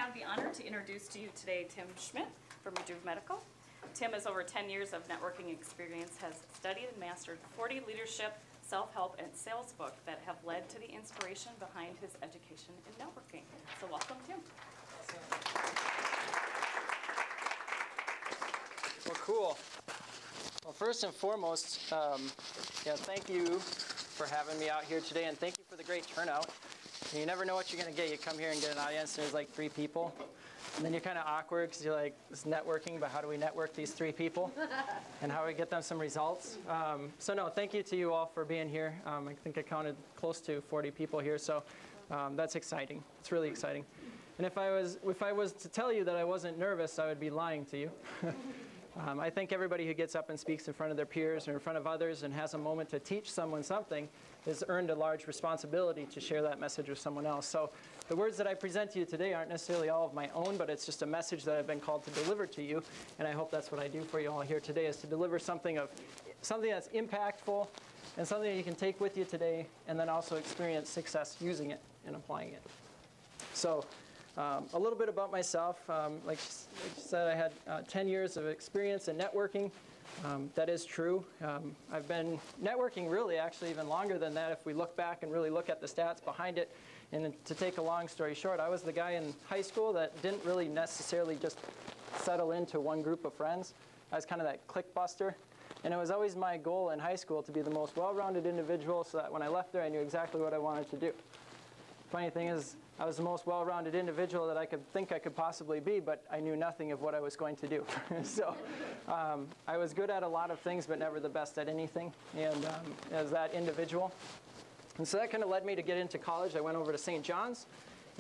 have the honor to introduce to you today Tim Schmidt from Rejuve Medical. Tim has over 10 years of networking experience, has studied and mastered 40 leadership, self-help, and sales books that have led to the inspiration behind his education in networking. So welcome, Tim. Well, cool. Well, first and foremost, thank you for having me out here today, and thank you for the great turnout. You never know what you're going to get. You come here and get an audience, and there's like 3 people. And then you're kind of awkward because you're like, it's networking, but how do we network these 3 people? And how do we get them some results? So no, thank you to you all for being here. I think I counted close to 40 people here, so that's exciting. It's really exciting. And if I was to tell you that I wasn't nervous, I would be lying to you. I think everybody who gets up and speaks in front of their peers or in front of others and has a moment to teach someone something has earned a large responsibility to share that message with someone else. So the words that I present to you today aren't necessarily all of my own, but it's just a message that I've been called to deliver to you. And I hope that's what I do for you all here today, is to deliver something that's impactful and something that you can take with you today and then also experience success using it and applying it. So a little bit about myself. Like you said, I had 10 years of experience in networking. That is true. I've been networking really actually even longer than that if we look back and really look at the stats behind it. And to take a long story short, I was the guy in high school that didn't really necessarily just settle into one group of friends. I was kind of that clique buster. And it was always my goal in high school to be the most well-rounded individual so that when I left there I knew exactly what I wanted to do. Funny thing is, I was the most well-rounded individual that I could think I could possibly be, but I knew nothing of what I was going to do. So I was good at a lot of things, but never the best at anything, and as that individual. And so that kind of led me to get into college. I went over to St. John's,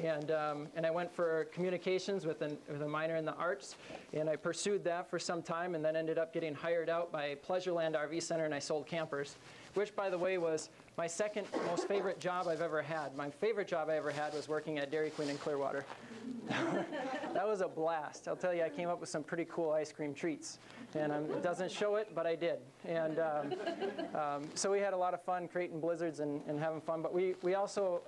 and I went for communications with a minor in the arts, and I pursued that for some time, and then ended up getting hired out by Pleasureland RV Center, and I sold campers, which, by the way, was my second most favorite job I've ever had. My favorite job I ever had was working at Dairy Queen in Clearwater. That was a blast. I'll tell you, I came up with some pretty cool ice cream treats. And it doesn't show it, but I did. And so we had a lot of fun creating blizzards and having fun. But we also,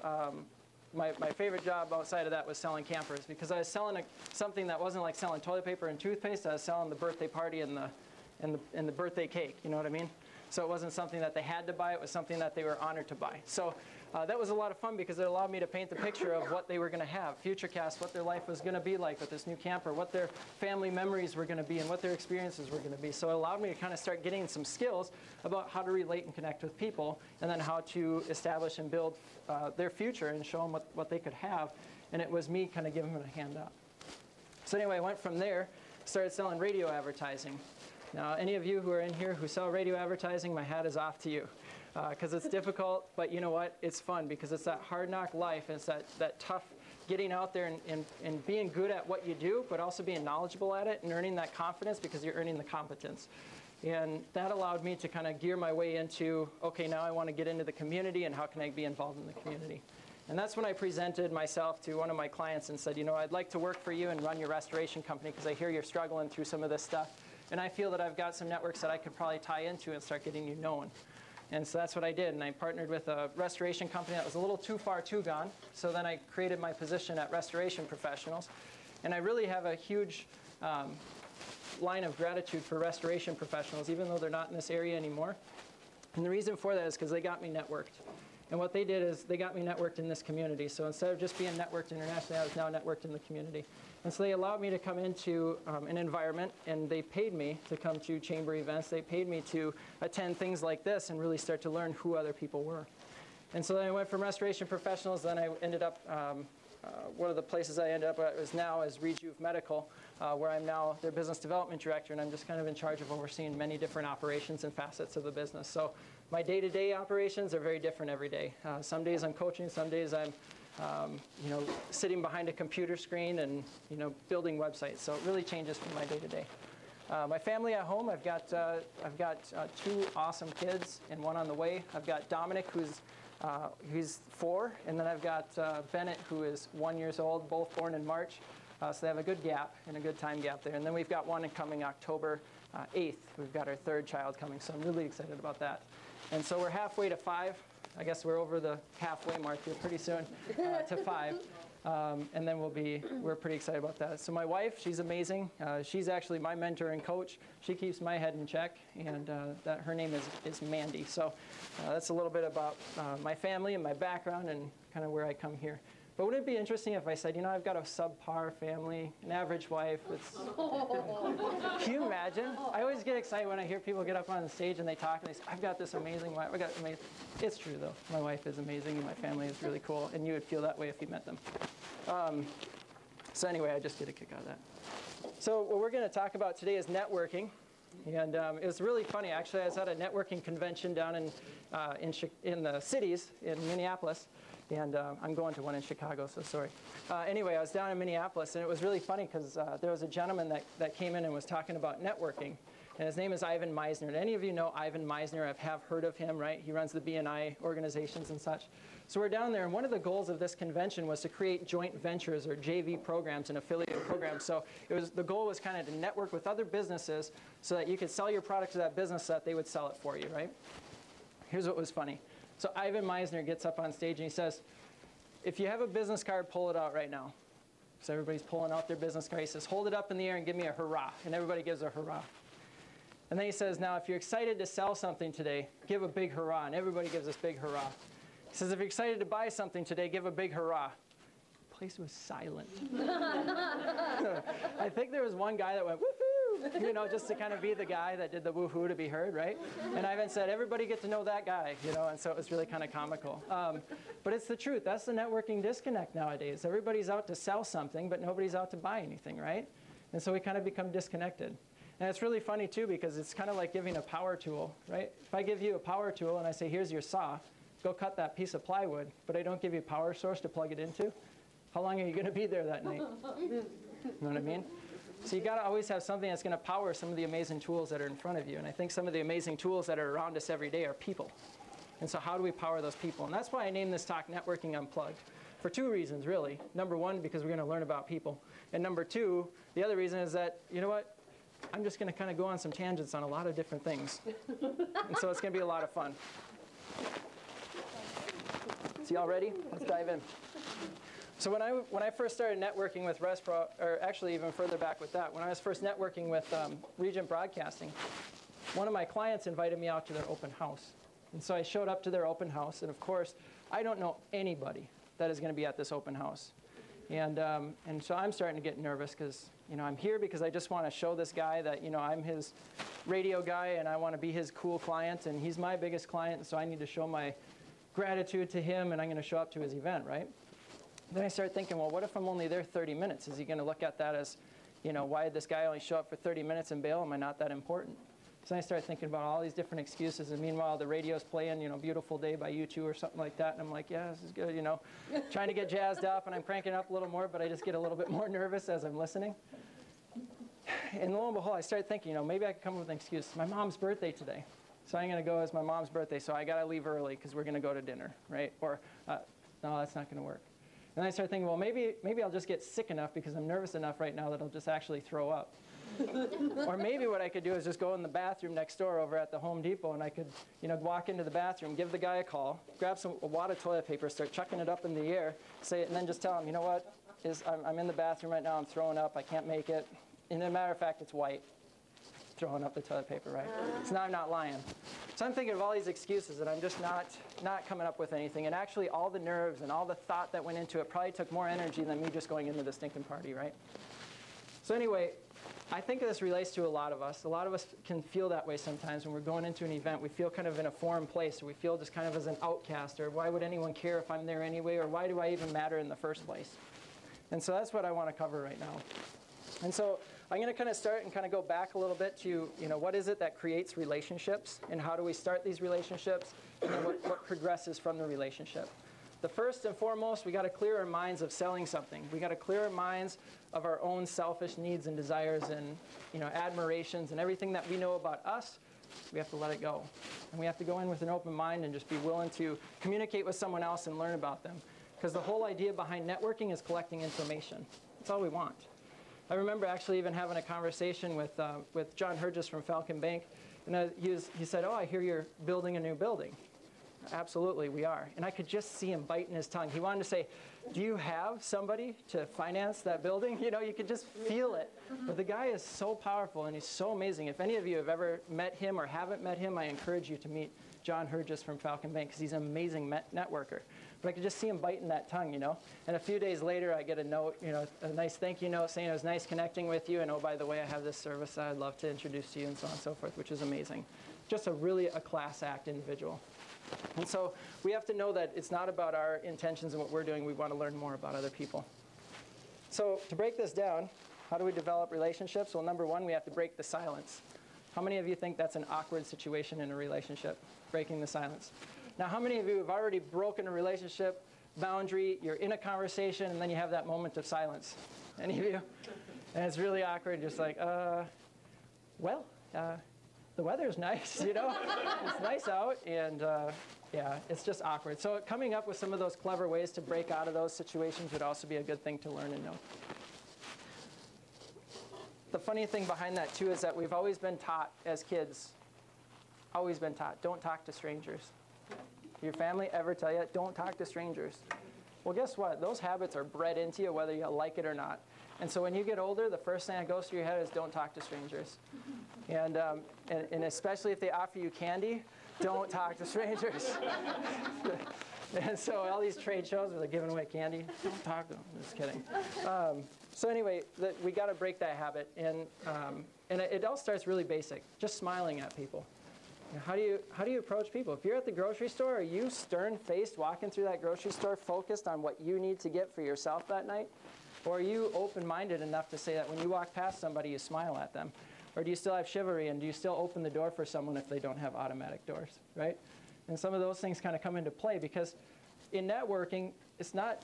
my favorite job outside of that was selling campers, because I was selling something that wasn't like selling toilet paper and toothpaste. I was selling the birthday party and the birthday cake, you know what I mean? So it wasn't something that they had to buy, it was something that they were honored to buy. So that was a lot of fun because it allowed me to paint the picture of what they were going to have, futurecast what their life was going to be like with this new camper, what their family memories were going to be, and what their experiences were going to be. So it allowed me to kind of start getting some skills about how to relate and connect with people, and then how to establish and build their future and show them what they could have. And it was me kind of giving them a hand up. So anyway, I went from there, started selling radio advertising. Now, any of you who are in here who sell radio advertising, my hat is off to you. Because it's difficult, but you know what? It's fun because it's that hard knock life. It's that tough getting out there and being good at what you do, but also being knowledgeable at it and earning that confidence because you're earning the competence. And that allowed me to kind of gear my way into, okay, now I want to get into the community and how can I be involved in the community? And that's when I presented myself to one of my clients and said, you know, I'd like to work for you and run your restoration company because I hear you're struggling through some of this stuff. And I feel that I've got some networks that I could probably tie into and start getting you known. And so that's what I did. And I partnered with a restoration company that was a little too far too gone. So then I created my position at Restoration Professionals. And I really have a huge line of gratitude for restoration professionals, even though they're not in this area anymore. And the reason for that is because they got me networked. And what they did is they got me networked in this community. So instead of just being networked internationally, I was now networked in the community. And so they allowed me to come into an environment, and they paid me to come to chamber events. They paid me to attend things like this and really start to learn who other people were. And so then I went from Restoration Professionals, then I ended up, one of the places I ended up at is now is Rejuve Medical, where I'm now their business development director, and I'm just kind of in charge of overseeing many different operations and facets of the business. So my day-to-day operations are very different every day. Some days I'm coaching, some days I'm sitting behind a computer screen and building websites. So it really changes from my day-to-day. My family at home, I've got 2 awesome kids and one on the way. I've got Dominic, who's 4, and then I've got Bennett, who is 1 year old, both born in March. So they have a good gap and a good time gap there. And then we've got one coming October 8th. We've got our 3rd child coming, so I'm really excited about that. And so we're halfway to 5. I guess we're over the halfway mark here pretty soon to 5. And then we're pretty excited about that. So my wife, she's amazing. She's actually my mentor and coach. She keeps my head in check, and her name is Mandy. So that's a little bit about my family and my background and kind of where I come here. But wouldn't it be interesting if I said, I've got a subpar family, an average wife? Can you imagine? I always get excited when I hear people get up on the stage and they talk and they say, I've got this amazing wife. It's true, though. My wife is amazing and my family is really cool, and you would feel that way if you met them. So anyway, I just get a kick out of that. So what we're going to talk about today is networking. And it was really funny. Actually, I was at a networking convention down in the cities in Minneapolis. And I'm going to one in Chicago, so sorry. Anyway, I was down in Minneapolis, and it was really funny because there was a gentleman that came in and was talking about networking. And his name is Ivan Meisner. And any of you know Ivan Meisner? Have heard of him, right? He runs the BNI organizations and such. So we're down there, and one of the goals of this convention was to create joint ventures or JV programs and affiliate programs. So the goal was kind of to network with other businesses so that you could sell your product to that business so that they would sell it for you, right? Here's what was funny. So Ivan Meisner gets up on stage and he says, if you have a business card, pull it out right now. So everybody's pulling out their business card. He says, hold it up in the air and give me a hurrah. And everybody gives a hurrah. And then he says, now, if you're excited to sell something today, give a big hurrah. And everybody gives this big hurrah. He says, if you're excited to buy something today, give a big hurrah. The place was silent. I think there was one guy that went, woohoo, just to kind of be the guy that did the woohoo to be heard, right? And Ivan said, everybody get to know that guy, and so it was really kind of comical. But it's the truth. That's the networking disconnect nowadays. Everybody's out to sell something, but nobody's out to buy anything, right? And so we kind of become disconnected. And it's really funny, too, because it's kind of like giving a power tool, right? If I give you a power tool and I say, here's your saw, go cut that piece of plywood, but I don't give you a power source to plug it into, how long are you going to be there that night? You know what I mean? So you got to always have something that's going to power some of the amazing tools that are in front of you. And I think some of the amazing tools that are around us every day are people. And so how do we power those people? And that's why I named this talk Networking Unplugged. For two reasons, really. Number one, because we're going to learn about people. And number two, the other reason is that, you know what? I'm just going to kind of go on some tangents on a lot of different things. And so it's going to be a lot of fun. So y'all ready? Let's dive in. So when I first started networking with Respro, or actually even further back with that, when I was first networking with Regent Broadcasting, one of my clients invited me out to their open house. And so I showed up to their open house, and of course, I don't know anybody that is going to be at this open house. And so I'm starting to get nervous because, I'm here because I just want to show this guy that, I'm his radio guy and I want to be his cool client, and he's my biggest client, and so I need to show my gratitude to him, and I'm going to show up to his event, right? Then I started thinking, well, what if I'm only there 30 minutes? Is he going to look at that as, why did this guy only show up for 30 minutes and bail? Am I not that important? So then I started thinking about all these different excuses, and meanwhile the radio's playing, Beautiful Day by U2 or something like that, and I'm like, yeah, this is good, trying to get jazzed up, and I'm cranking up a little more, but I just get a little bit more nervous as I'm listening. And lo and behold, I started thinking, maybe I could come up with an excuse. It's my mom's birthday today, so I'm going to go as my mom's birthday, so I got to leave early because we're going to go to dinner, right? Or, no, that's not going to work. And I started thinking, well, maybe I'll just get sick enough because I'm nervous enough right now that I'll just actually throw up. Or maybe what I could do is just go in the bathroom next door over at the Home Depot, and I could, walk into the bathroom, give the guy a call, grab a wad of toilet paper, start chucking it up in the air, say it, and then just tell him, you know what, I'm in the bathroom right now, I'm throwing up, I can't make it. And as a matter of fact, it's white. Throwing up the toilet paper, right? So now I'm not lying. So I'm thinking of all these excuses, and I'm just not coming up with anything. And actually, all the nerves and all the thought that went into it probably took more energy than me just going into the stinking party, right? So anyway, I think this relates to a lot of us. A lot of us can feel that way sometimes when we're going into an event. We feel kind of in a foreign place, or we feel just kind of as an outcast, or why would anyone care if I'm there anyway, or why do I even matter in the first place? And so that's what I want to cover right now. And so I'm going to kind of start and kind of go back a little bit to, what is it that creates relationships, and how do we start these relationships, and then what progresses from the relationship. The first and foremost, we got to clear our minds of selling something. We got to clear our minds of our own selfish needs and desires and, admirations and everything that we know about us. We have to let it go. And we have to go in with an open mind and just be willing to communicate with someone else and learn about them. Because the whole idea behind networking is collecting information. That's all we want. I remember actually even having a conversation with John Hergis from Falcon Bank, and he said, oh, I hear you're building a new building. Absolutely, we are. And I could just see him biting his tongue. He wanted to say, do you have somebody to finance that building? You know, you could just feel it. But the guy is so powerful and he's so amazing. If any of you have ever met him or haven't met him, I encourage you to meet John Hurgis from Falcon Bank because he's an amazing networker. But I could just see him biting that tongue, you know. And a few days later, I get a note, you know, a nice thank you note saying it was nice connecting with you. And oh, by the way, I have this service I'd love to introduce to you and so on and so forth, which is amazing. Just really a class act individual. And so we have to know that it's not about our intentions and what we're doing. We want to learn more about other people. So to break this down, how do we develop relationships? Well, number one, we have to break the silence. How many of you think that's an awkward situation in a relationship, breaking the silence? Now, how many of you have already broken a relationship boundary, you're in a conversation, and then you have that moment of silence? Any of you? And it's really awkward, just like, the weather's nice, you know? It's nice out, and yeah, it's just awkward. So coming up with some of those clever ways to break out of those situations would also be a good thing to learn and know. The funny thing behind that, too, is that we've always been taught as kids, always been taught, don't talk to strangers. Your family ever tell you, don't talk to strangers? Well, guess what? Those habits are bred into you whether you like it or not. And so when you get older, the first thing that goes through your head is don't talk to strangers. And especially if they offer you candy, don't talk to strangers. And so all these trade shows where they're giving away candy, don't talk to them. Just kidding. So anyway, we got to break that habit. And it all starts really basic, just smiling at people. You know, how do you approach people? If you're at the grocery store, are you stern-faced walking through that grocery store focused on what you need to get for yourself that night? Or are you open-minded enough to say that when you walk past somebody, you smile at them? Or do you still have chivalry, and do you still open the door for someone if they don't have automatic doors, right? And some of those things kind of come into play because in networking, it's not,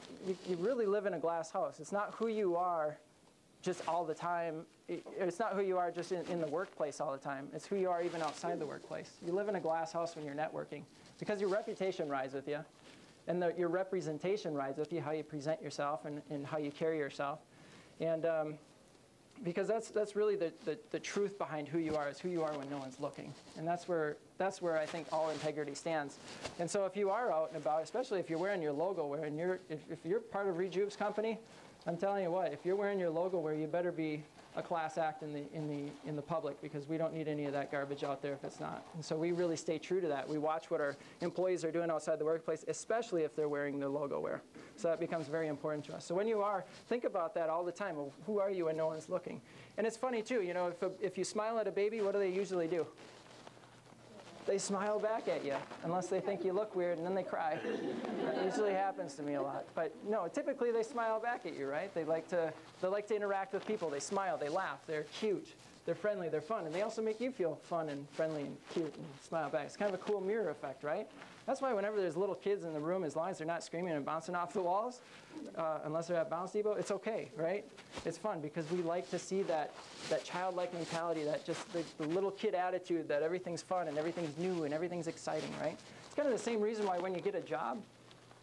you really live in a glass house. It's not who you are just all the time. It's not who you are just in the workplace all the time. It's who you are even outside the workplace. You live in a glass house when you're networking because your reputation rides with you. And your representation rides with you, how you present yourself and how you carry yourself. And because that's really the truth behind who you are, is who you are when no one's looking. And that's where I think all integrity stands. And so if you are out and about, especially if you're wearing your logo, if you're part of Rejuve's company, I'm telling you what, if you're wearing your logo wear, you better be a class act in the public because we don't need any of that garbage out there if it's not. And so we really stay true to that. We watch what our employees are doing outside the workplace, especially if they're wearing their logo wear. So that becomes very important to us. So when you are, think about that all the time. Well, who are you when no one's looking? And it's funny too, you know, if you smile at a baby, what do they usually do? They smile back at you, unless they think you look weird, and then they cry. That usually happens to me a lot. But no, typically they smile back at you, right? They like to interact with people. They smile, they laugh, they're cute, they're friendly, they're fun, and they also make you feel fun and friendly and cute and smile back. It's kind of a cool mirror effect, right? That's why whenever there's little kids in the room, as long as they're not screaming and bouncing off the walls, unless they're at Bounce Depot, it's okay, right? It's fun because we like to see that childlike mentality, that just the little kid attitude that everything's fun and everything's new and everything's exciting, right? It's kind of the same reason why when you get a job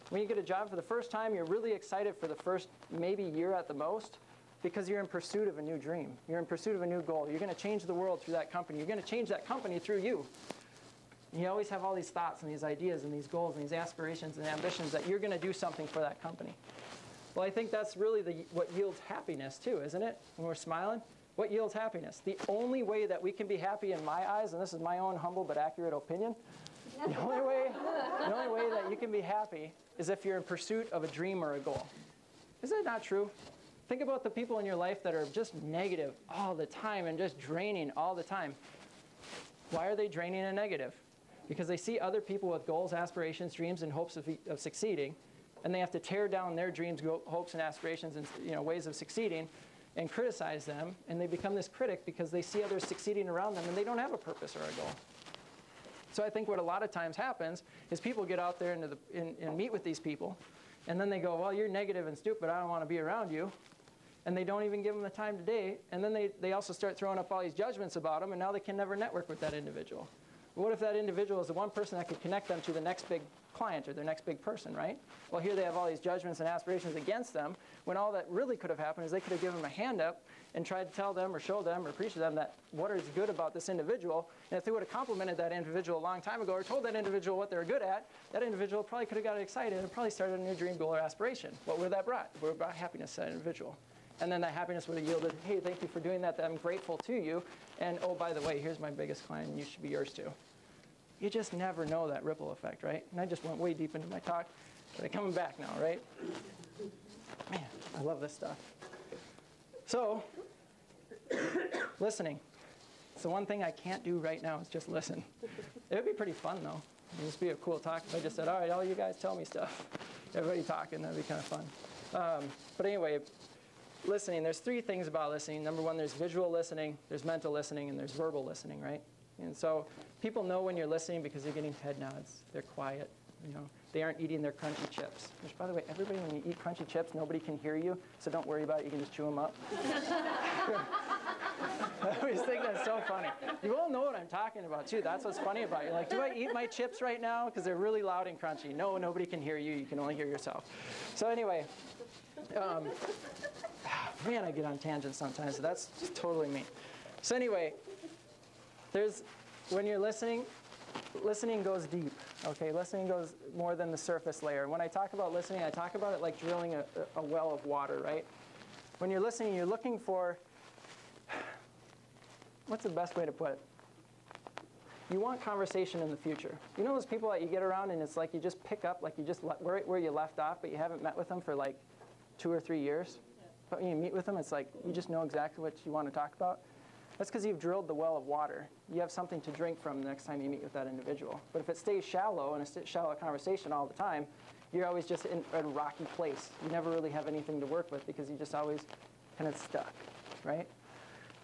for the first time, you're really excited for the first maybe year at the most because you're in pursuit of a new dream. You're in pursuit of a new goal. You're going to change the world through that company. You're going to change that company through you. You always have all these thoughts and these ideas and these goals and these aspirations and ambitions that you're going to do something for that company. Well, I think that's really what yields happiness too, isn't it? When we're smiling, what yields happiness? The only way that we can be happy in my eyes, and this is my own humble but accurate opinion, the only way that you can be happy is if you're in pursuit of a dream or a goal. Is that not true? Think about the people in your life that are just negative all the time and just draining all the time. Why are they draining and negative? Because they see other people with goals, aspirations, dreams, and hopes of succeeding, and they have to tear down their dreams, hopes, and aspirations and ways of succeeding and criticize them, and they become this critic because they see others succeeding around them and they don't have a purpose or a goal. So I think what a lot of times happens is people get out there and meet with these people, and then they go, well, you're negative and stupid, I don't want to be around you. And they don't even give them the time today, and then they also start throwing up all these judgments about them, and now they can never network with that individual. But what if that individual is the one person that could connect them to the next big client or their next big person, right? Well, here they have all these judgments and aspirations against them, when all that really could have happened is they could have given them a hand up and tried to tell them or show them or preach to them that what is good about this individual. And if they would have complimented that individual a long time ago or told that individual what they were good at, that individual probably could have got excited and probably started a new dream, goal, or aspiration. What would have that brought? It would have brought happiness to that individual. And then that happiness would have yielded, hey, thank you for doing that. I'm grateful to you. And oh, by the way, here's my biggest client, and you should be yours too. You just never know that ripple effect, right? And I just went way deep into my talk, but I'm coming back now, right? Man, I love this stuff. So, listening. It's the one thing I can't do right now is just listen. It would be pretty fun, though. It would just be a cool talk if I just said, all right, all you guys tell me stuff. Everybody talking, that'd be kind of fun. But anyway, listening, there's three things about listening. Number one, there's visual listening, there's mental listening, and there's verbal listening, right? And so people know when you're listening because they're getting head nods. They're quiet. You know, they aren't eating their crunchy chips. Which, by the way, everybody, when you eat crunchy chips, nobody can hear you, so don't worry about it. You can just chew them up. I always think that's so funny. You all know what I'm talking about, too. That's what's funny about it. You're like, do I eat my chips right now? Because they're really loud and crunchy. No, nobody can hear you. You can only hear yourself. So anyway, man, I get on tangents sometimes. So that's just totally me. So anyway, when you're listening goes deep, okay? Listening goes more than the surface layer. When I talk about listening, I talk about it like drilling a well of water, right? When you're listening, you're looking for, what's the best way to put it? You want conversation in the future. You know those people that you get around and it's like you just pick up, like you just where you left off, but you haven't met with them for like 2 or 3 years? But when you meet with them, it's like you just know exactly what you want to talk about. That's because you've drilled the well of water. You have something to drink from the next time you meet with that individual. But if it stays shallow and it's a shallow conversation all the time, you're always just in a rocky place. You never really have anything to work with because you just always kind of stuck, right?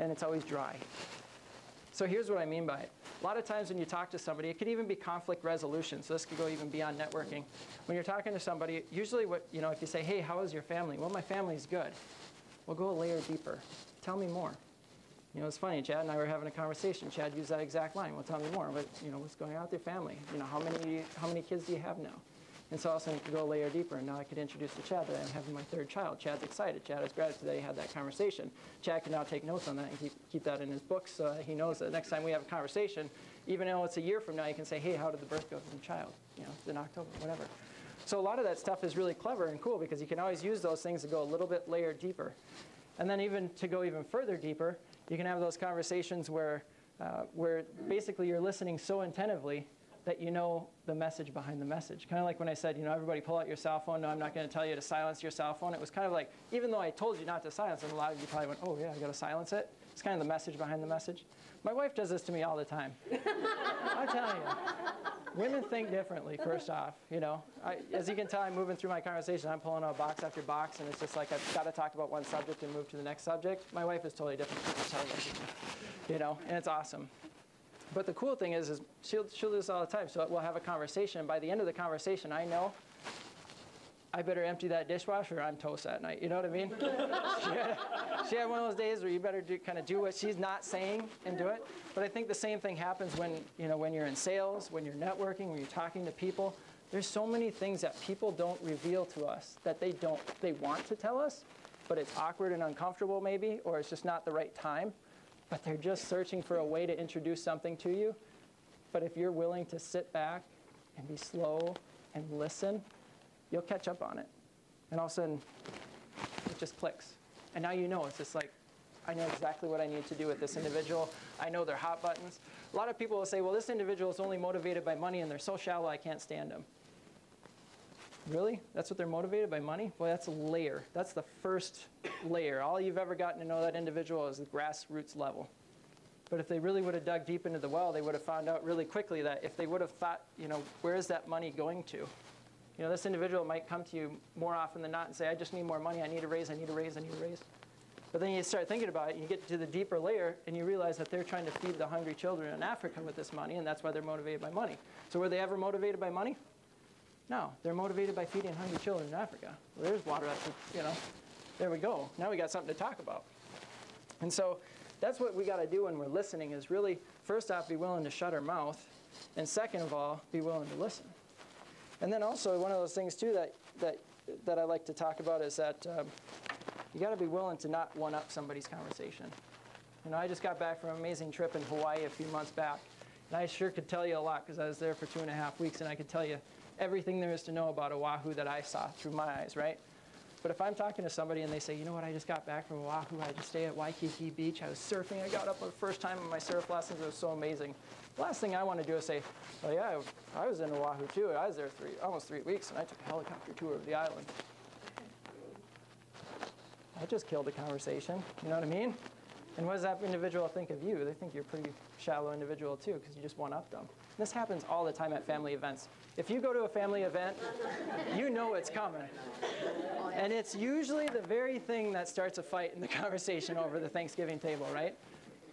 And it's always dry. So here's what I mean by it. A lot of times when you talk to somebody, it could even be conflict resolution. So this could go even beyond networking. When you're talking to somebody, usually if you say, hey, how is your family? Well, my family's good. Well, go a layer deeper. Tell me more. You know, it's funny, Chad and I were having a conversation. Chad used that exact line. Well, tell me more. But, what's going on with your family? How many kids do you have now? And so also I could go a layer deeper, and now I could introduce to Chad that I'm having my third child. Chad's excited. Chad is gratitude that he had that conversation. Chad can now take notes on that and keep that in his books so that he knows that next time we have a conversation, even though it's a year from now, you can say, hey, how did the birth go for the child? In October, whatever. So a lot of that stuff is really clever and cool because you can always use those things to go a little bit layer deeper. And then even to go even further deeper, you can have those conversations where basically you're listening so attentively that you know the message behind the message. Kind of like when I said, everybody pull out your cell phone. No, I'm not going to tell you to silence your cell phone. It was kind of like, even though I told you not to silence it, a lot of you probably went, oh, yeah, I got to silence it. It's kind of the message behind the message. My wife does this to me all the time. I'm telling you. Women think differently, first off. As you can tell, I'm moving through my conversation. I'm pulling out box after box, and it's just like I've got to talk about one subject and move to the next subject. My wife is totally different. And it's awesome. But the cool thing is she'll do this all the time. So we'll have a conversation. By the end of the conversation, I know I better empty that dishwasher or I'm toast that night. You know what I mean? She had one of those days where you better kind of do what she's not saying and do it. But I think the same thing happens when you're in sales, when you're networking, when you're talking to people. There's so many things that people don't reveal to us that they want to tell us, but it's awkward and uncomfortable maybe, or it's just not the right time. But they're just searching for a way to introduce something to you. But if you're willing to sit back and be slow and listen, you'll catch up on it. And all of a sudden, it just clicks. And now it's just like, I know exactly what I need to do with this individual. I know their hot buttons. A lot of people will say, well, this individual is only motivated by money and they're so shallow I can't stand them. Really? That's what they're motivated by money? Well, that's a layer. That's the first layer. All you've ever gotten to know that individual is the grassroots level. But if they really would have dug deep into the well, they would have found out really quickly that if they would have thought, where is that money going to? This individual might come to you more often than not and say, I just need more money, I need a raise, I need a raise, I need a raise. But then you start thinking about it, and you get to the deeper layer, and you realize that they're trying to feed the hungry children in Africa with this money, and that's why they're motivated by money. So were they ever motivated by money? No, they're motivated by feeding hungry children in Africa. Well, there's water, there we go. Now we got something to talk about. And so that's what we got to do when we're listening is really, first off, be willing to shut our mouth And second of all, be willing to listen. And then also one of those things too that I like to talk about is that you got to be willing to not one-up somebody's conversation. You know, I just got back from an amazing trip in Hawaii a few months back, and I sure could tell you a lot because I was there for 2.5 weeks, and I could tell you everything there is to know about Oahu that I saw through my eyes, right? But if I'm talking to somebody and they say, you know what, I just got back from Oahu, I just stayed at Waikiki Beach, I was surfing, I got up for the first time in my surf lessons, it was so amazing. The last thing I want to do is say, oh yeah, I was in Oahu too, I was there almost 3 weeks, and I took a helicopter tour of the island. I just killed a conversation, you know what I mean? And what does that individual think of you? They think you're a pretty shallow individual too, because you just one-upped them. This happens all the time at family events. If you go to a family event, you know it's coming. And it's usually the very thing that starts a fight in the conversation over the Thanksgiving table, right?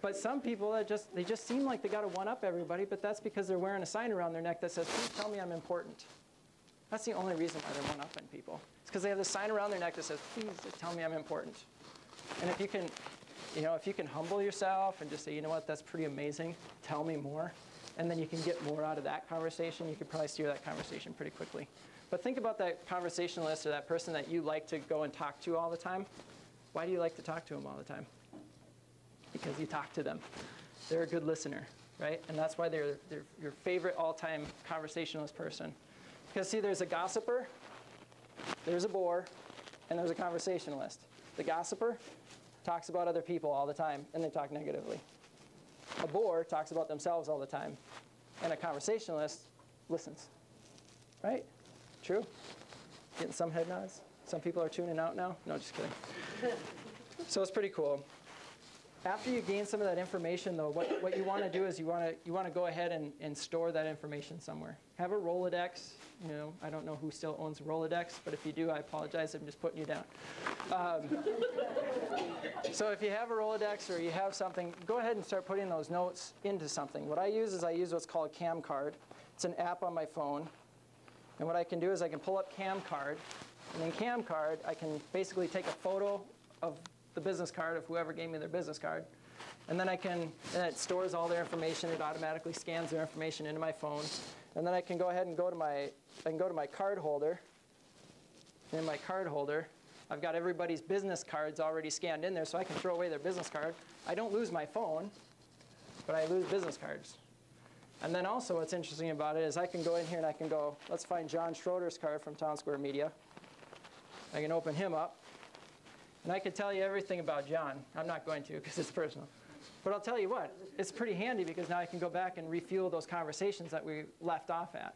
But some people, they just seem like they got to one-up everybody, but that's because they're wearing a sign around their neck that says, please tell me I'm important. That's the only reason why they're one-upping people. It's because they have this sign around their neck that says, please just tell me I'm important. And if you can, if you can humble yourself and just say, you know what, that's pretty amazing, tell me more, and then you can get more out of that conversation, you could probably steer that conversation pretty quickly. But think about that conversationalist or that person that you like to go and talk to all the time. Why do you like to talk to them all the time? Because you talk to them. They're a good listener, right? And that's why they're your favorite all-time conversationalist person. Because see, there's a gossiper, there's a bore, and there's a conversationalist. The gossiper talks about other people all the time, and they talk negatively. A bore talks about themselves all the time, and a conversationalist listens, right? True? Getting some head nods? Some people are tuning out now? No, just kidding. So it's pretty cool. After you gain some of that information, though, what you want to do is you want to go ahead and store that information somewhere. Have a Rolodex. I don't know who still owns a Rolodex, but if you do, I apologize. I'm just putting you down. So if you have a Rolodex or you have something, go ahead and start putting those notes into something. What I use is what's called CamCard. It's an app on my phone. And what I can do is I can pull up CamCard. And in CamCard, I can basically take a photo of the business card of whoever gave me their business card. And then and it stores all their information. It automatically scans their information into my phone. And then I can go ahead and go to my card holder. In my card holder, I've got everybody's business cards already scanned in there, so I can throw away their business card. I don't lose my phone, but I lose business cards. And then also what's interesting about it is I can go in here and I can go, let's find John Schroeder's card from Town Square Media. I can open him up. And I could tell you everything about John. I'm not going to because it's personal. But I'll tell you what, it's pretty handy because now I can go back and refuel those conversations that we left off at.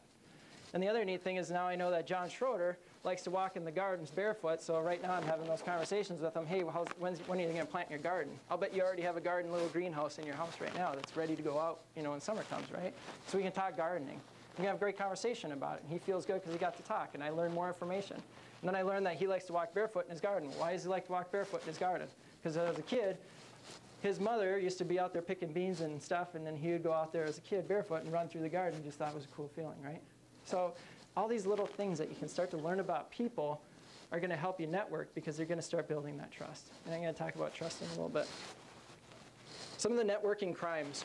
And the other neat thing is now I know that John Schroeder likes to walk in the gardens barefoot, so right now I'm having those conversations with him. Hey, when are you going to plant your garden? I'll bet you already have a garden little greenhouse in your house right now that's ready to go out, when summer comes, right? So we can talk gardening. We can have a great conversation about it. And he feels good because he got to talk, and I learned more information. And then I learned that he likes to walk barefoot in his garden. Why does he like to walk barefoot in his garden? Because as a kid, his mother used to be out there picking beans and stuff, and then he would go out there as a kid barefoot and run through the garden. He just thought it was a cool feeling, right? So all these little things that you can start to learn about people are going to help you network because you're going to start building that trust. And I'm going to talk about trust in a little bit. Some of the networking crimes.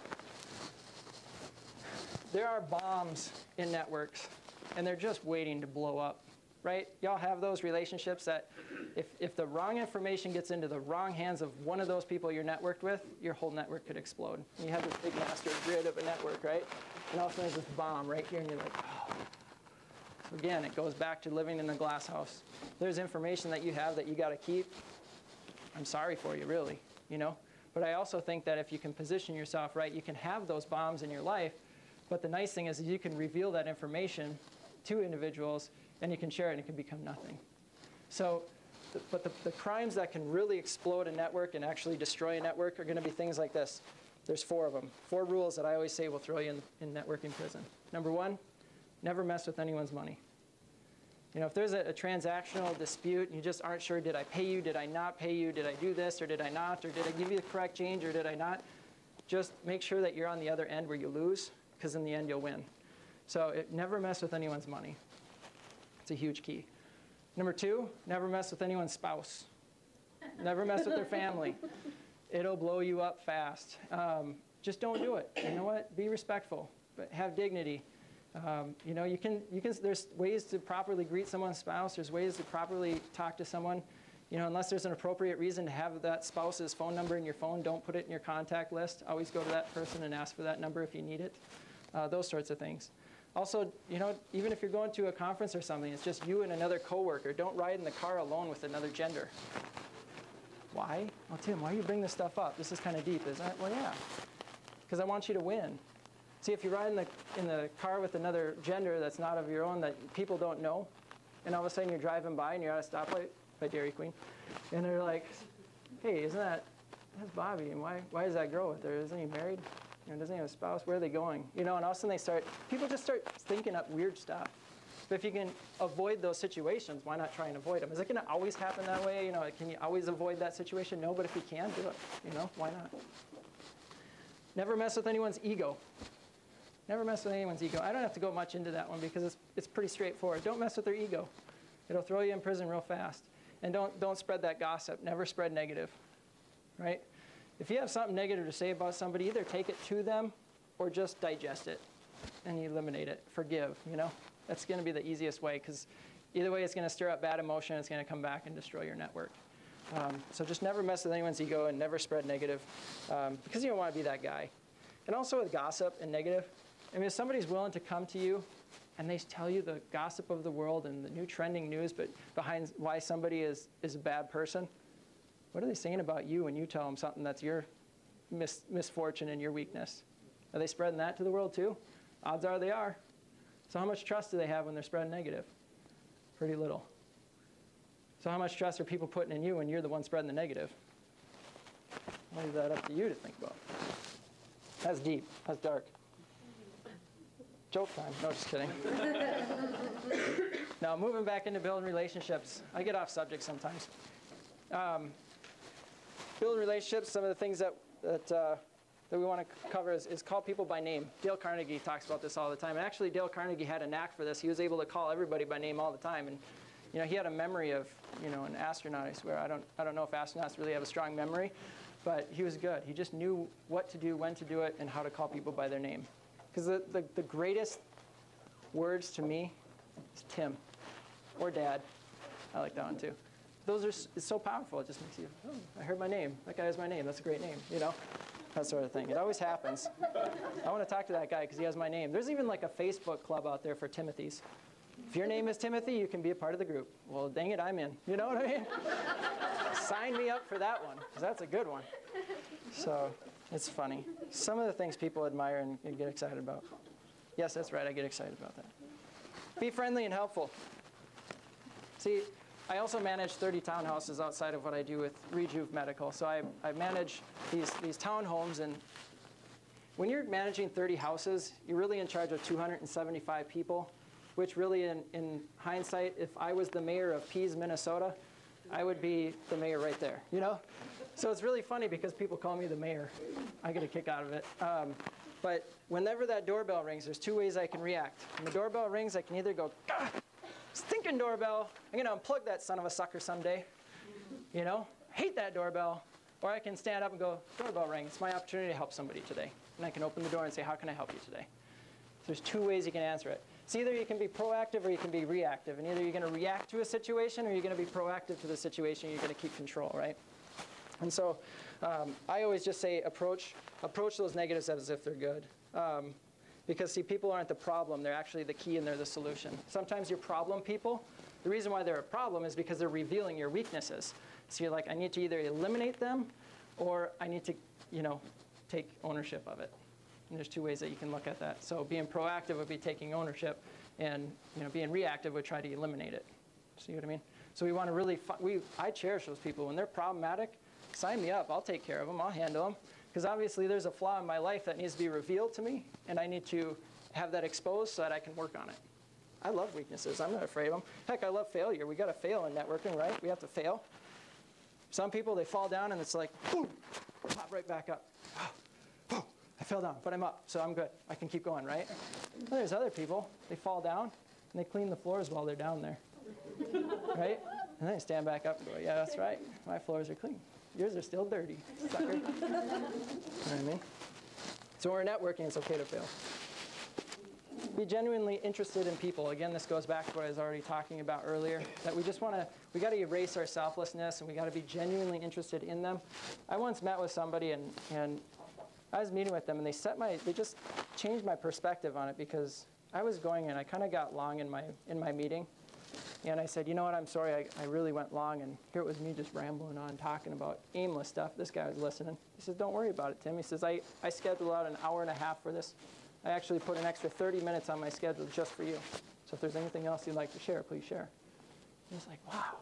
There are bombs in networks, and they're just waiting to blow up. Right? Y'all have those relationships that if the wrong information gets into the wrong hands of one of those people you're networked with, your whole network could explode. You have this big master grid of a network, right? And all of a sudden there's this bomb right here, and you're like, oh. So again, it goes back to living in a glass house. There's information that you have that you got to keep. I'm sorry for you, really, But I also think that if you can position yourself right, you can have those bombs in your life. But the nice thing is you can reveal that information to individuals, and you can share it, and it can become nothing. So, but the crimes that can really explode a network and actually destroy a network are going to be things like this. There's 4 of them. 4 rules that I always say will throw you in networking prison. Number 1, never mess with anyone's money. If there's a transactional dispute and you just aren't sure, did I pay you, did I not pay you, did I do this or did I not, or did I give you the correct change or did I not, just make sure that you're on the other end where you lose, because in the end you'll win. So never mess with anyone's money. It's a huge key. Number 2, never mess with anyone's spouse. Never mess with their family. It'll blow you up fast. Just don't do it. You know what? Be respectful. but have dignity. You know, there's ways to properly greet someone's spouse. There's ways to properly talk to someone. You know, unless there's an appropriate reason to have that spouse's phone number in your phone, don't put it in your contact list. Always go to that person and ask for that number if you need it. Those sorts of things. Also, you know, even if you're going to a conference or something, it's just you and another coworker. Don't ride in the car alone with another gender. Why? Well, Tim, why do you bring this stuff up? This is kind of deep, isn't it? Well, yeah, because I want you to win. See, if you ride in the car with another gender that's not of your own, that people don't know, and all of a sudden you're driving by and you're at a stoplight by Dairy Queen, and they're like, hey, that's Bobby, and why is that girl with her? Isn't he married? You know, doesn't he have a spouse? Where are they going? You know, and all of a sudden people just start thinking up weird stuff. But if you can avoid those situations, why not try and avoid them? Is it going to always happen that way? You know, can you always avoid that situation? No, but if you can, do it. You know, why not? Never mess with anyone's ego. Never mess with anyone's ego. I don't have to go much into that one because it's pretty straightforward. Don't mess with their ego. It'll throw you in prison real fast. And don't spread that gossip. Never spread negative, right? If you have something negative to say about somebody, either take it to them or just digest it and eliminate it. Forgive, you know? That's going to be the easiest way because either way it's going to stir up bad emotion. It's going to come back and destroy your network. So just never mess with anyone's ego and never spread negative because you don't want to be that guy. And also with gossip and negative, I mean, if somebody's willing to come to you and they tell you the gossip of the world and the new trending news, but behind why somebody is a bad person, what are they saying about you when you tell them something that's your misfortune and your weakness? Are they spreading that to the world too? Odds are they are. So how much trust do they have when they're spreading negative? Pretty little. So how much trust are people putting in you when you're the one spreading the negative? I'll leave that up to you to think about. That's deep. That's dark. Joke time. No, just kidding. Now, moving back into building relationships. I get off subject sometimes. Building relationships, some of the things that we want to cover is call people by name. Dale Carnegie talks about this all the time. And actually, Dale Carnegie had a knack for this. He was able to call everybody by name all the time. And you know, he had a memory of, you know, an astronaut, I swear. I don't know if astronauts really have a strong memory, but he was good. He just knew what to do, when to do it, and how to call people by their name. Because the greatest words to me is Tim or Dad. I like that one too. It's so powerful. It just makes you, oh, I heard my name. That guy has my name. That's a great name, you know? That sort of thing. It always happens. I want to talk to that guy because he has my name. There's even like a Facebook club out there for Timothys. If your name is Timothy, you can be a part of the group. Well, dang it, I'm in. You know what I mean? Sign me up for that one because that's a good one. So it's funny. Some of the things people admire and get excited about. Yes, that's right. I get excited about that. Be friendly and helpful. See, I also manage 30 townhouses outside of what I do with Rejuve Medical. So I manage these townhomes, and when you're managing 30 houses, you're really in charge of 275 people, which really in hindsight, if I was the mayor of Pease, Minnesota, I would be the mayor right there, you know? So it's really funny because people call me the mayor. I get a kick out of it. But whenever that doorbell rings, there's two ways I can react. When the doorbell rings, I can either go, "Gah! Stinking doorbell, I'm going to unplug that son of a sucker someday. You know, hate that doorbell." Or I can stand up and go, "Doorbell rang. It's my opportunity to help somebody today." And I can open the door and say, "How can I help you today?" There's two ways you can answer it. It's either you can be proactive or you can be reactive. And either you're going to react to a situation or you're going to be proactive to the situation. You're going to keep control, right? And so I always just say approach those negatives as if they're good. Because, see, people aren't the problem. They're actually the key and they're the solution. Sometimes your problem people, the reason why they're a problem is because they're revealing your weaknesses. So you're like, I need to either eliminate them or I need to, you know, take ownership of it. And there's two ways that you can look at that. So being proactive would be taking ownership, and you know, being reactive would try to eliminate it. See what I mean? So we want to really, I cherish those people. When they're problematic, sign me up. I'll take care of them. I'll handle them. Because obviously there's a flaw in my life that needs to be revealed to me, and I need to have that exposed so that I can work on it. I love weaknesses. I'm not afraid of them. Heck, I love failure. We got to fail in networking, right? We have to fail. Some people, they fall down and it's like, boom, pop right back up. I fell down, but I'm up, so I'm good. I can keep going, right? Well, there's other people, they fall down and they clean the floors while they're down there, right? And then they stand back up and go, yeah, that's right. My floors are clean. Yours are still dirty, sucker. You know what I mean? So when we're networking, it's okay to fail. Be genuinely interested in people. Again, this goes back to what I was already talking about earlier, that we just want to, we got to erase our selflessness and we got to be genuinely interested in them. I once met with somebody and I was meeting with them and they just changed my perspective on it, because I was going and I kind of got long in my meeting. And I said, you know what, I'm sorry, I really went long, and here it was me just rambling on, talking about aimless stuff. This guy was listening. He says, don't worry about it, Tim. He says, I scheduled out an hour and a half for this. I actually put an extra 30 minutes on my schedule just for you. So if there's anything else you'd like to share, please share. And he's like, wow,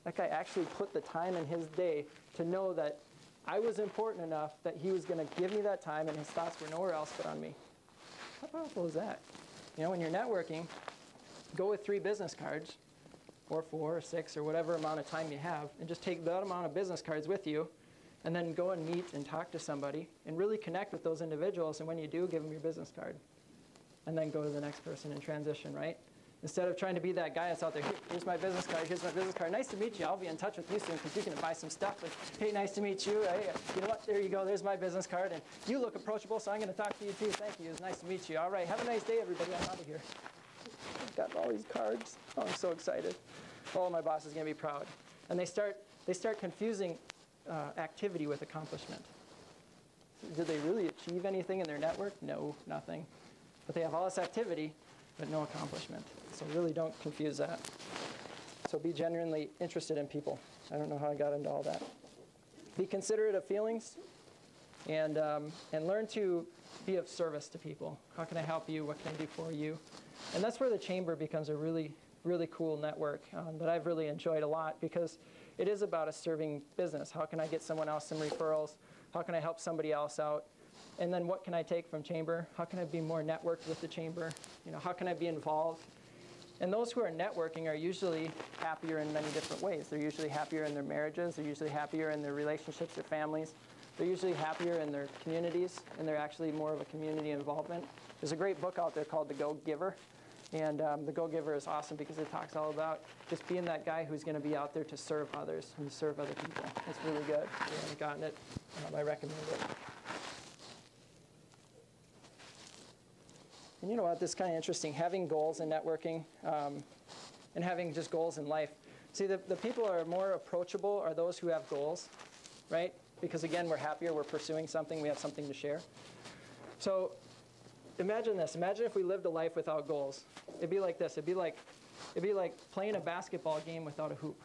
that guy actually put the time in his day to know that I was important enough that he was going to give me that time, and his thoughts were nowhere else but on me. How powerful is that? You know, when you're networking, go with 3 business cards, or 4 or 6 or whatever amount of time you have, and just take that amount of business cards with you, and then go and meet and talk to somebody and really connect with those individuals. And when you do, give them your business card. And then go to the next person and transition, right? Instead of trying to be that guy that's out there, here's my business card, here's my business card. Nice to meet you. I'll be in touch with you soon because you can buy some stuff. But, hey, nice to meet you. Hey, you know what? There you go. There's my business card. And you look approachable, so I'm going to talk to you too. Thank you. It was nice to meet you. All right. Have a nice day, everybody. I'm out of here. I've got all these cards. Oh, I'm so excited. Oh, my boss is going to be proud. And they start confusing activity with accomplishment. Did they really achieve anything in their network? No, nothing. But they have all this activity, but no accomplishment. So really don't confuse that. So be genuinely interested in people. I don't know how I got into all that. Be considerate of feelings, and learn to be of service to people. How can I help you? What can I do for you? And that's where the chamber becomes a really, really cool network that I've really enjoyed a lot, because it is about a serving business. How can I get someone else some referrals? How can I help somebody else out? And then what can I take from chamber? How can I be more networked with the chamber? You know, how can I be involved? And those who are networking are usually happier in many different ways. They're usually happier in their marriages. They're usually happier in their relationships, their families. They're usually happier in their communities, and they're actually more of a community involvement. There's a great book out there called The Go-Giver. And The Go-Giver is awesome because it talks all about just being that guy who's going to be out there to serve others and serve other people. It's really good. If you haven't gotten it, I recommend it. And you know what? This is kind of interesting. Having goals in networking and having just goals in life. See, the people who are more approachable are those who have goals, right? Because again, we're happier, we're pursuing something, we have something to share. So imagine this. Imagine if we lived a life without goals. It'd be like this. It'd be like playing a basketball game without a hoop.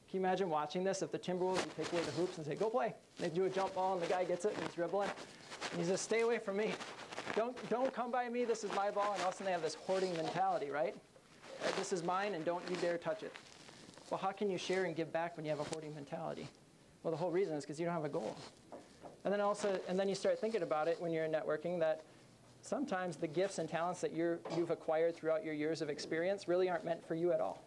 Can you imagine watching this? If the Timberwolves would take away the hoops and say, go play. They do a jump ball and the guy gets it and he's dribbling. And he says, stay away from me. Don't come by me. This is my ball. And all of a sudden they have this hoarding mentality, right? This is mine and don't you dare touch it. Well, how can you share and give back when you have a hoarding mentality? Well, the whole reason is because you don't have a goal. And then you start thinking about it when you're in networking, that sometimes the gifts and talents that you've acquired throughout your years of experience really aren't meant for you at all.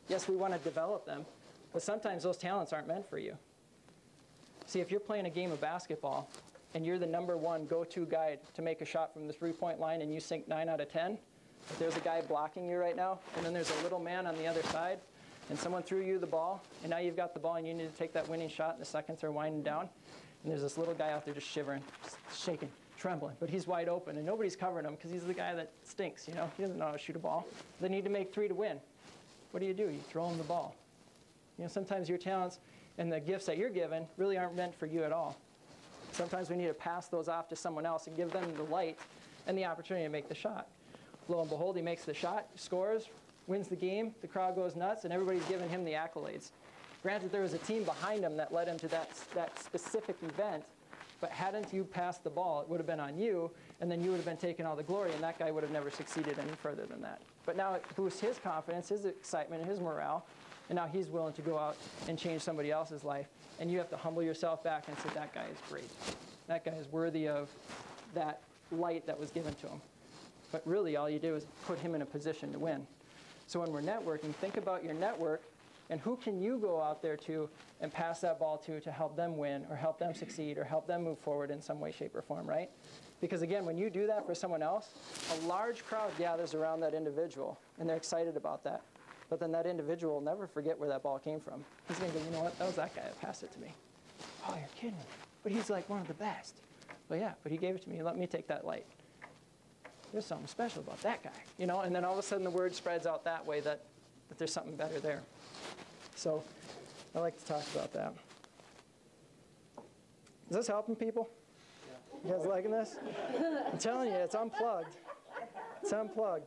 Yes, we want to develop them, but sometimes those talents aren't meant for you. See, if you're playing a game of basketball and you're the #1 go-to guy to make a shot from the three-point line and you sink 9 out of 10, if there's a guy blocking you right now, and then there's a little man on the other side, and someone threw you the ball, and now you've got the ball and you need to take that winning shot and the seconds are winding down, and there's this little guy out there just shivering, just shaking, trembling, but he's wide open and nobody's covering him because he's the guy that stinks, you know? He doesn't know how to shoot a ball. They need to make 3 to win. What do? You throw him the ball. You know, sometimes your talents and the gifts that you're given really aren't meant for you at all. Sometimes we need to pass those off to someone else and give them the light and the opportunity to make the shot. Lo and behold, he makes the shot, scores, wins the game, the crowd goes nuts, and everybody's giving him the accolades. Granted, there was a team behind him that led him to that specific event, but hadn't you passed the ball, it would have been on you, and then you would have been taking all the glory, and that guy would have never succeeded any further than that. But now it boosts his confidence, his excitement, and his morale, and now he's willing to go out and change somebody else's life, and you have to humble yourself back and say, that guy is great. That guy is worthy of that light that was given to him. But really, all you do is put him in a position to win. So when we're networking, think about your network and who can you go out there to and pass that ball to help them win or help them succeed or help them move forward in some way, shape, or form, right? Because again, when you do that for someone else, a large crowd gathers around that individual and they're excited about that. But then that individual will never forget where that ball came from. He's going to go, you know what, that was that guy that passed it to me. Oh, you're kidding me. But he's like one of the best. Well, yeah, but he gave it to me. Let me take that light. there's something special about that guy, you know, and then all of a sudden the word spreads out that way that there's something better there. So I like to talk about that. Is this helping people? You guys liking this? I'm telling you, it's unplugged. It's unplugged.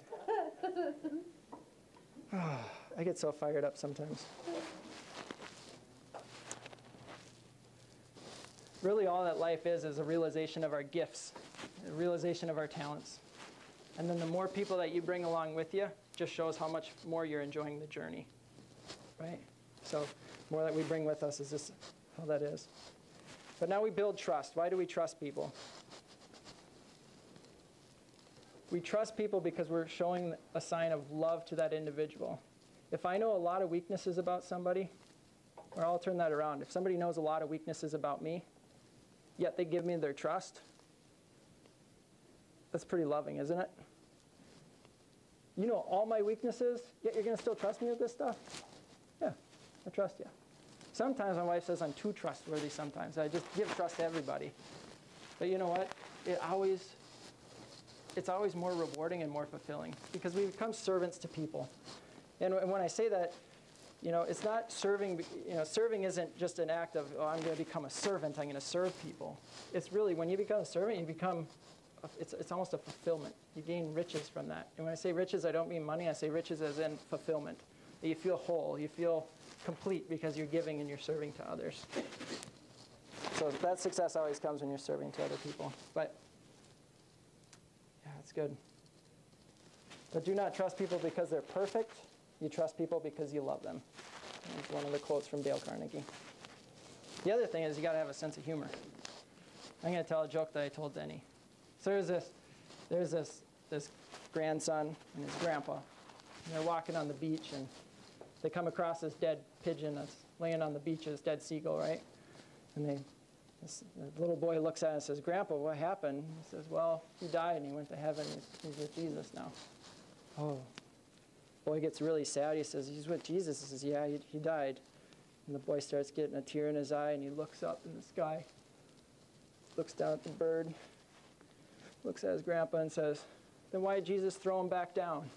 I get so fired up sometimes. Really all that life is a realization of our gifts, a realization of our talents. And then the more people that you bring along with you just shows how much more you're enjoying the journey, right? So the more that we bring with us is just how that is. But now we build trust. Why do we trust people? We trust people because we're showing a sign of love to that individual. If I know a lot of weaknesses about somebody, or I'll turn that around. If somebody knows a lot of weaknesses about me, yet they give me their trust, that's pretty loving, isn't it? You know all my weaknesses, yet you're going to still trust me with this stuff? Yeah, I trust you. Sometimes my wife says I'm too trustworthy sometimes. I just give trust to everybody. But you know what? It's always more rewarding and more fulfilling because we become servants to people. And when I say that, you know, it's not serving, you know, serving isn't just an act of, oh, I'm going to become a servant, I'm going to serve people. It's really, when you become a servant, you become, it's almost a fulfillment. You gain riches from that. And when I say riches, I don't mean money, I say riches as in fulfillment. You feel whole, you feel complete because you're giving and you're serving to others. So that success always comes when you're serving to other people. But, yeah, it's good. But do not trust people because they're perfect. You trust people because you love them. That's one of the quotes from Dale Carnegie. The other thing is you got to have a sense of humor. I'm going to tell a joke that I told Denny. So there's this grandson and his grandpa. And they're walking on the beach, and they come across this dead pigeon that's laying on the beach, this dead seagull, right? And the little boy looks at it and says, "Grandpa, what happened?" He says, "Well, he died and he went to heaven. He's with Jesus now." Oh. Boy gets really sad. He says, "He's with Jesus." He says, "Yeah, he died." And the boy starts getting a tear in his eye, and he looks up in the sky, looks down at the bird, looks at his grandpa and says, "Then why did Jesus throw him back down?"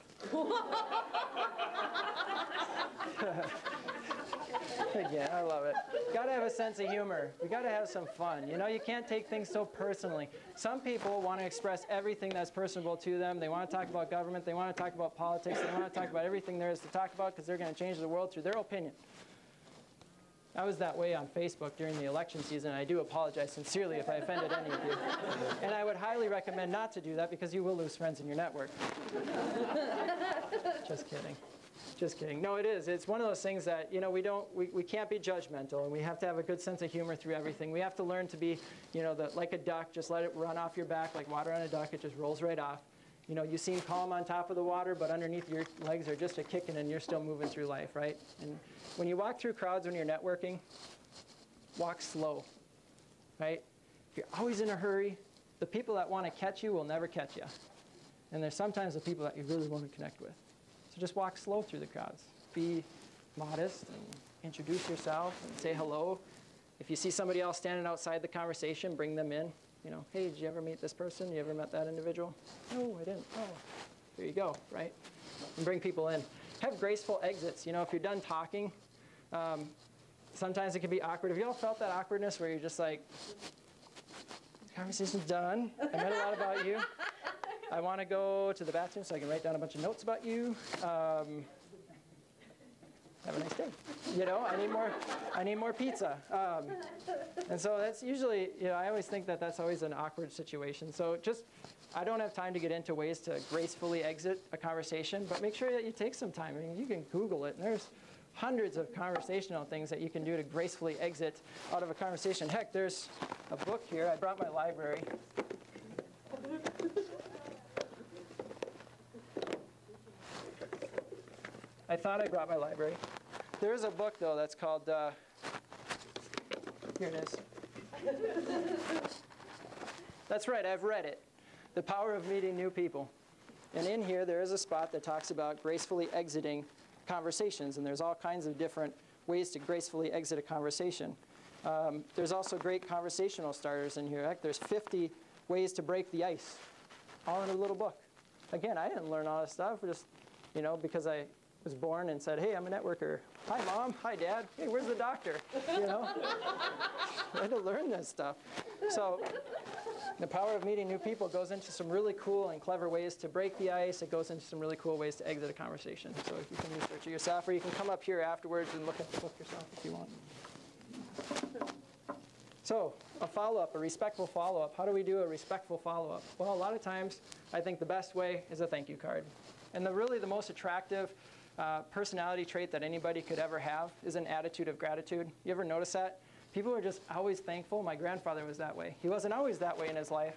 Again, I love it. Got to have a sense of humor. You got to have some fun. You know, you can't take things so personally. Some people want to express everything that's personable to them. They want to talk about government. They want to talk about politics. They want to talk about everything there is to talk about because they're going to change the world through their opinion. I was that way on Facebook during the election season. I do apologize sincerely if I offended any of you. And I would highly recommend not to do that because you will lose friends in your network. Just kidding. Just kidding. No, it is. It's one of those things that, you know, we can't be judgmental, and we have to have a good sense of humor through everything. We have to learn to be, you know, like a duck, just let it run off your back like water on a duck. It just rolls right off. You know, you seem calm on top of the water, but underneath your legs are just a kicking, and you're still moving through life, right? And when you walk through crowds when you're networking, walk slow, right? If you're always in a hurry, the people that want to catch you will never catch you. And there's sometimes the people that you really want to connect with. So just walk slow through the crowds. Be modest and introduce yourself and say hello. If you see somebody else standing outside the conversation, bring them in. You know, "Hey, did you ever meet this person? You ever met that individual?" "No, I didn't." "Oh, there you go," right? And bring people in. Have graceful exits. You know, if you're done talking, sometimes it can be awkward. Have you all felt that awkwardness where you're just like, "Conversation's done. I met a lot about you. I want to go to the bathroom so I can write down a bunch of notes about you. Have a nice day. You know, I need more pizza." And so that's usually, you know, I always think that that's always an awkward situation. So I don't have time to get into ways to gracefully exit a conversation, but make sure that you take some time. I mean, you can Google it, and there's hundreds of conversational things that you can do to gracefully exit out of a conversation. Heck, there's a book here. I brought my library. I thought I brought my library. There is a book, though, that's called, here it is. That's right, I've read it. The Power of Meeting New People. And in here, there is a spot that talks about gracefully exiting conversations. And there's all kinds of different ways to gracefully exit a conversation. There's also great conversational starters in here. Heck, there's 50 ways to break the ice, all in a little book. again, I didn't learn all this stuff just, because I was born and said, hey, I'm a networker. Hi, Mom. Hi, Dad. Hey, where's the doctor? I had to learn this stuff. So the power of meeting new people goes into some really cool and clever ways to break the ice. It goes into some really cool ways to exit a conversation. So you can research it yourself, or you can come up here afterwards and look at the book yourself if you want. So a follow-up, a respectful follow-up. How do we do a respectful follow-up? Well, a lot of times, I think the best way is a thank you card. And really the most attractive personality trait that anybody could ever have is an attitude of gratitude. You ever notice that? People are just always thankful. My grandfather was that way. He wasn't always that way in his life.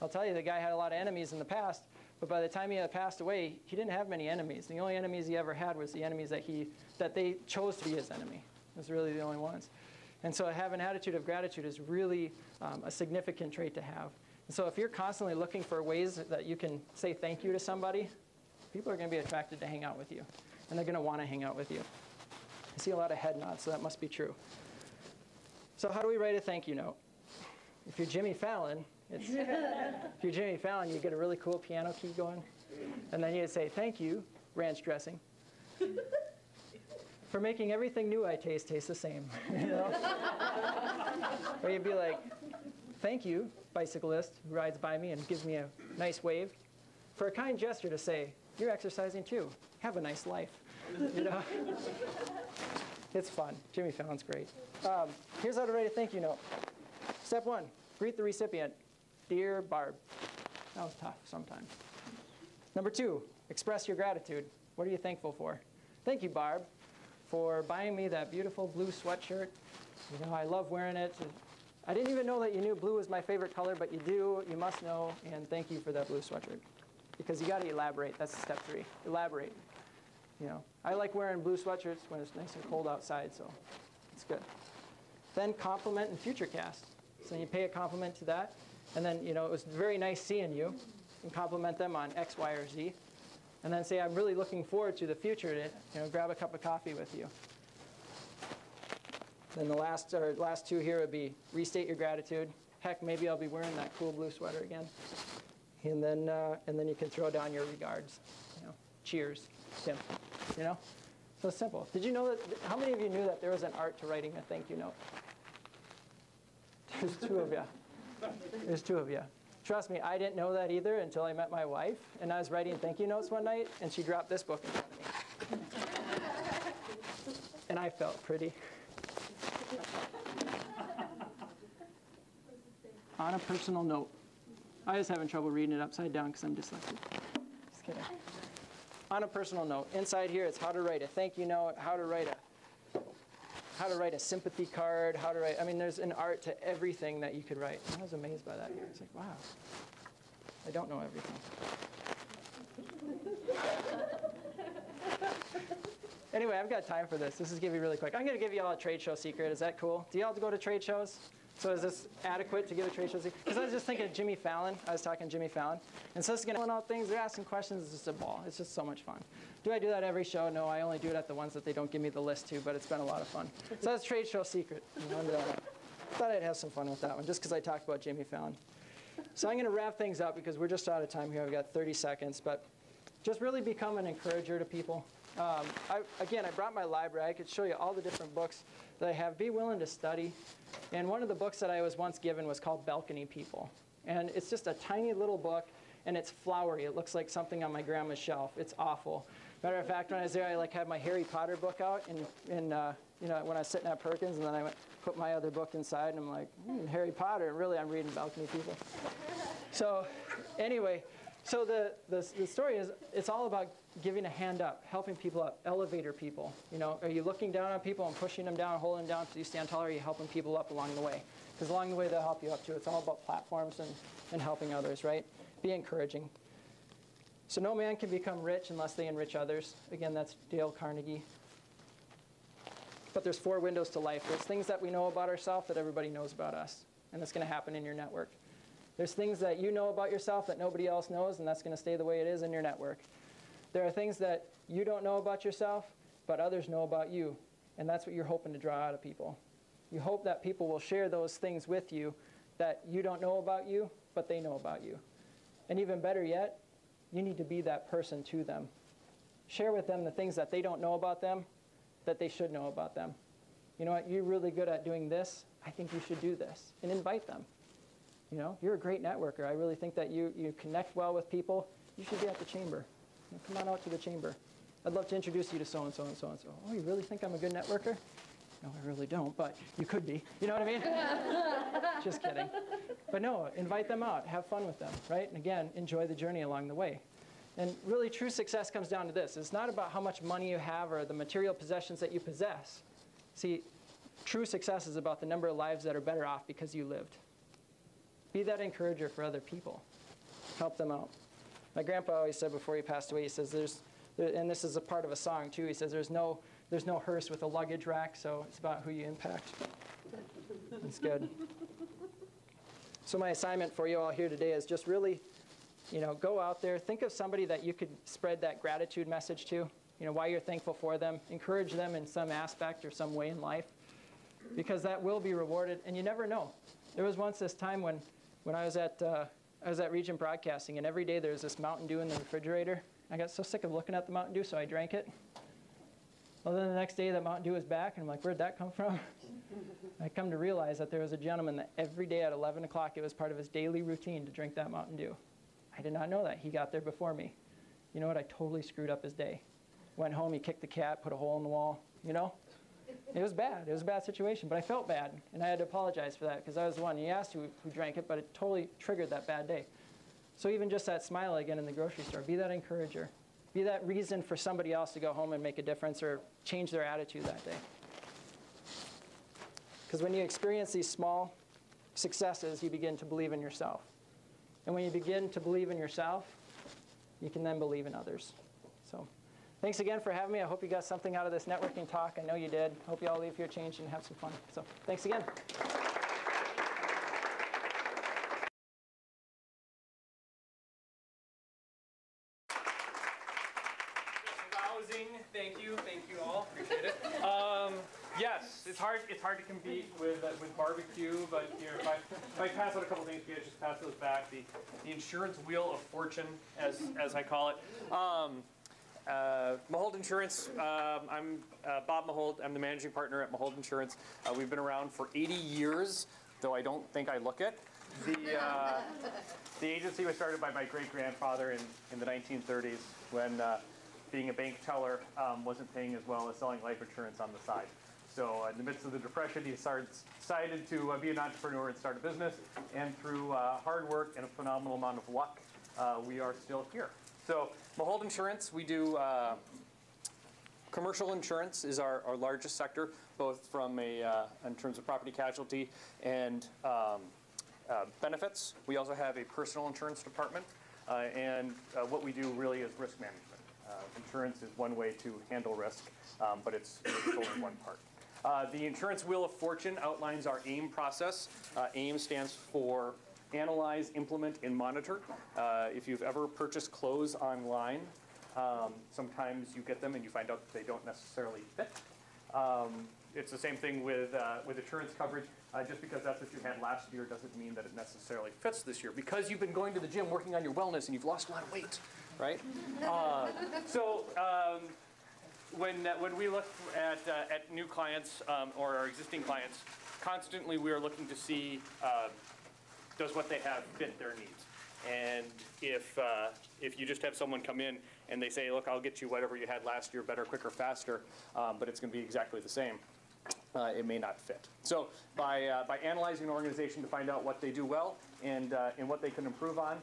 I'll tell you, the guy had a lot of enemies in the past, but by the time he had passed away, he didn't have many enemies. The only enemies he ever had was the enemies that they chose to be his enemy. It was really the only ones. And so have an attitude of gratitude is really a significant trait to have. And so if you're constantly looking for ways that you can say thank you to somebody, people are going to be attracted to hang out with you. And they're going to want to hang out with you. I see a lot of head nods, so that must be true. So how do we write a thank you note? If you're Jimmy Fallon, you get a really cool piano key going. And then you'd say, thank you, ranch dressing, for making everything new I taste the same. Or you'd be like, thank you, bicyclist who rides by me and gives me a nice wave, for a kind gesture to say, you're exercising too. Have a nice life. It's fun. Jimmy Fallon's great. Here's how to write a thank you note. Step 1, greet the recipient. Dear Barb. That was tough sometimes. Number 2, express your gratitude. What are you thankful for? Thank you, Barb, for buying me that beautiful blue sweatshirt. I love wearing it. I didn't even know that you knew blue was my favorite color, but you do. You must know, and thank you for that blue sweatshirt. Because you got to elaborate. That's step 3. Elaborate. I like wearing blue sweatshirts when it's nice and cold outside, so it's good. Then compliment and future cast. So you pay a compliment to that, and then it was very nice seeing you, and compliment them on X, Y, or Z, and then say I'm really looking forward to the future to grab a cup of coffee with you. Then the last 2 here would be restate your gratitude. Heck, maybe I'll be wearing that cool blue sweater again. And then you can throw down your regards. Cheers, Tim. So it's simple. Did you know that? How many of you knew that there was an art to writing a thank you note? There's 2 of you. There's 2 of you. Trust me, I didn't know that either until I met my wife, and I was writing thank you notes one night, and she dropped this book in front of me. And I felt pretty. On a personal note. I was having trouble reading it upside down because I'm dyslexic. Just kidding. On a personal note, inside here it's how to write a thank you note, how to write a sympathy card, there's an art to everything that you could write. I was amazed by that here. It's like, wow, I don't know everything. Anyway, I've got time for this. This is going to be really quick. I'm going to give you all a trade show secret. Is that cool? Do you all go to trade shows? So is this adequate to give a trade show secret? Because I was just thinking of Jimmy Fallon. I was talking to Jimmy Fallon. And so this is going to point out things. They're asking questions. It's just a ball. It's just so much fun. Do I do that every show? No, I only do it at the ones that they don't give me the list to, but it's been a lot of fun. So that's trade show secret. Thought I'd have some fun with that one, just because I talked about Jimmy Fallon. So I'm going to wrap things up because we're just out of time here. I've got 30 seconds. But just really become an encourager to people. I brought my library. I could show you all the different books that I have. Be willing to study. And one of the books that I was once given was called Balcony People. And it's just a tiny little book, and it's flowery. It looks like something on my grandma's shelf. It's awful. Matter of fact, when I was there, I had my Harry Potter book out, and when I was sitting at Perkins, and then I put my other book inside, and I'm like, Harry Potter. And really, I'm reading Balcony People. So anyway, so the story is, it's all about giving a hand up, helping people up, elevator people. Are you looking down on people and pushing them down, holding them down so you stand taller? Or are you helping people up along the way? Because along the way, they'll help you up too. It's all about platforms and helping others, right? Be encouraging. So no man can become rich unless they enrich others. Again, that's Dale Carnegie. But there's 4 windows to life. There's things that we know about ourselves that everybody knows about us. And that's going to happen in your network. There's things that you know about yourself that nobody else knows, and that's going to stay the way it is in your network. There are things that you don't know about yourself, but others know about you. And that's what you're hoping to draw out of people. You hope that people will share those things with you that you don't know about you, but they know about you. And even better yet, you need to be that person to them. Share with them the things that they don't know about them, that they should know about them. You know what, you're really good at doing this. I think you should do this. And invite them. You know, you're a great networker. I really think that you connect well with people. You should be at the chamber. You know, come on out to the chamber. I'd love to introduce you to so-and-so and so-and-so. Oh, you really think I'm a good networker? No, I really don't, but you could be. You know what I mean? Just kidding. But no, invite them out. Have fun with them, right? And again, enjoy the journey along the way. And really, true success comes down to this. It's not about how much money you have or the material possessions that you possess. See, true success is about the number of lives that are better off because you lived. Be that encourager for other people. Help them out. My grandpa always said before he passed away, he says, and this is a part of a song too, he says, there's no hearse with a luggage rack, so it's about who you impact. That's good. So my assignment for you all here today is just really, you know, go out there, think of somebody that you could spread that gratitude message to, you know, why you're thankful for them, encourage them in some aspect or some way in life, because that will be rewarded, and you never know. There was once this time when I was at Region Broadcasting, and every day there was this Mountain Dew in the refrigerator. I got so sick of looking at the Mountain Dew, so I drank it. Well, then the next day, that Mountain Dew was back, and I'm like, where'd that come from? I come to realize that there was a gentleman that every day at 11 o'clock, it was part of his daily routine to drink that Mountain Dew. I did not know that. He got there before me. You know what? I totally screwed up his day. Went home, he kicked the cat, put a hole in the wall, you know? It was bad. It was a bad situation, but I felt bad, and I had to apologize for that because I was the one. He asked who drank it, but it totally triggered that bad day. So even just that smile again in the grocery store, be that encourager. Be that reason for somebody else to go home and make a difference or change their attitude that day. Because when you experience these small successes, you begin to believe in yourself. And when you begin to believe in yourself, you can then believe in others. So thanks again for having me. I hope you got something out of this networking talk. I know you did. Hope you all leave here changed and have some fun. So thanks again. Thank you all, appreciate it. Yes, it's hard to compete with barbecue, but you know, if I pass out a couple things, just pass those back. The insurance wheel of fortune, as I call it. Mahold Insurance. I'm Bob Mahold. I'm the managing partner at Mahold Insurance. We've been around for 80 years, though I don't think I look it. The agency was started by my great-grandfather in the 1930s when being a bank teller wasn't paying as well as selling life insurance on the side. So in the midst of the Depression, he decided to be an entrepreneur and start a business. And through hard work and a phenomenal amount of luck, we are still here. So Mahold Insurance, we do commercial insurance is our largest sector, both from in terms of property casualty and benefits. We also have a personal insurance department. And what we do really is risk management. Insurance is one way to handle risk, but it's only one part. The Insurance Wheel of Fortune outlines our AIM process. AIM stands for Analyze, Implement, and Monitor. If you've ever purchased clothes online, sometimes you get them and you find out that they don't necessarily fit. It's the same thing with insurance coverage. Just because that's what you had last year doesn't mean that it necessarily fits this year. Because you've been going to the gym, working on your wellness, and you've lost a lot of weight, right? When we look at new clients or our existing clients, constantly we are looking to see does what they have fit their needs. And if you just have someone come in and they say, look, I'll get you whatever you had last year, better, quicker, faster, but it's going to be exactly the same, it may not fit. So by analyzing an organization to find out what they do well and what they can improve on,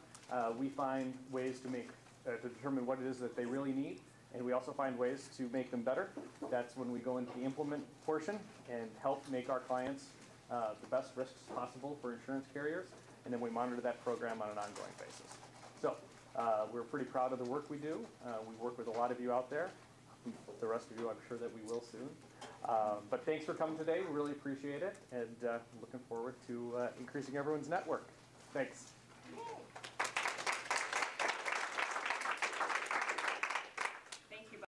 we find ways to determine what it is that they really need, and we also find ways to make them better. That's when we go into the implement portion and help make our clients the best risks possible for insurance carriers, and then we monitor that program on an ongoing basis. So we're pretty proud of the work we do. We work with a lot of you out there. The rest of you, I'm sure that we will soon. But thanks for coming today. We really appreciate it, and looking forward to increasing everyone's network. Thanks.